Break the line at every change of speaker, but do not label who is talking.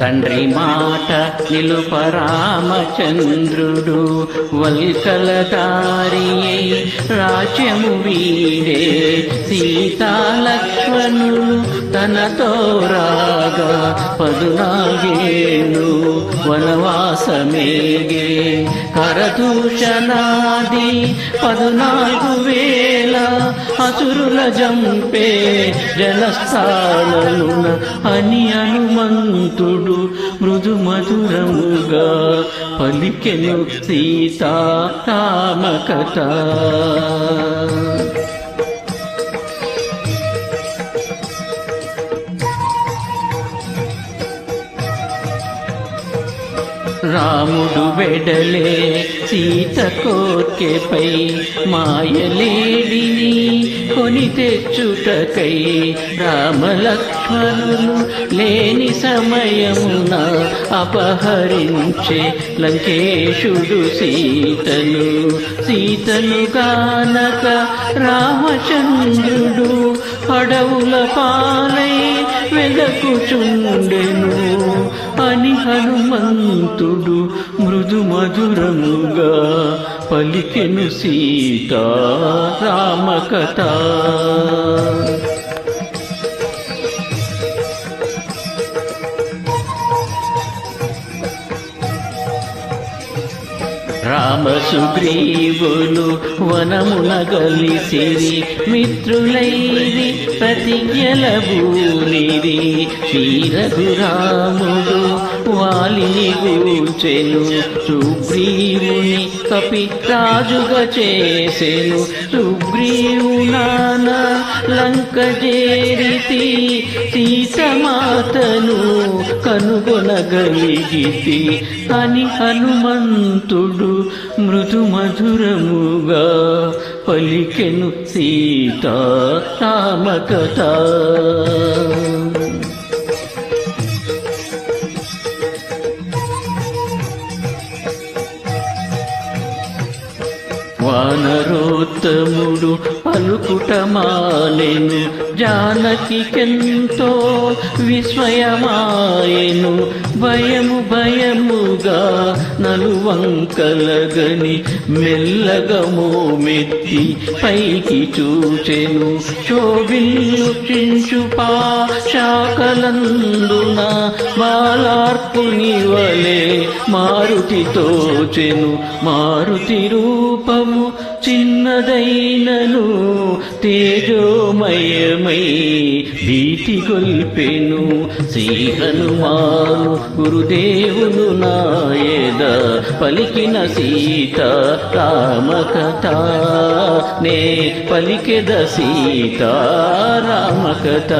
తండ్రి మాట నిలుపరామచంద్రుడు వల్కలదారి రాజ్యము వీడే సీతాలక్ష్మణులు తనతో రాగా 14 వనవాసమేగే కరదూషణాది 14,000 అసురుల జంపే జనస్థానమున అని హనుమంతుడు మృదు మధురముగా పలికెను సీతారామ కథ. రాముడు వెడలే సీత కోర్కెపై మాయలేడిని కొని తెచ్చుటకై రామలక్ష్మణులు లేని సమయమున అపహరించే లంకేశుడు సీతను కానక రామచంద్రుడు అడవుల పాలై వెదకుచుండెను అని హనుమంతుడు మృదు మధురముగా పలికెను సీతారామ కథ. రామ సుగ్రీవులు వనమున గలిసిరి మిత్రులైరి ప్రతిజ్ఞల భూనిరి వీరఘురాముడు వాలిని గూచెను సుగ్రీవుని కపిరాజుగా చేసెను సుగ్రీవునాన లంక చేరితి సీతమాతను కనుగొనగలిగితి అని హనుమంతుడు మృదు మధురముగా పలికెను సీతారామ కథ. వానరోత్తముడు పలుకుట మానెను జానకికెంతో విస్మయమాయెను భయముగా నలువంకలగని మెల్లగా మోమెత్తి పైకి చూచెను శోభిల్లు చించు పాశాకలందున బాలార్పుని వలె మారుతి తోచెను మారుతి రూపము చిన్నదైనను తేజోమయమై భీతి గొల్పెను శ్రీ హనుమాను గురుదేవులు నాయద పలికిన సీతారామ కథ నే పలికెద సీతారామ కథ.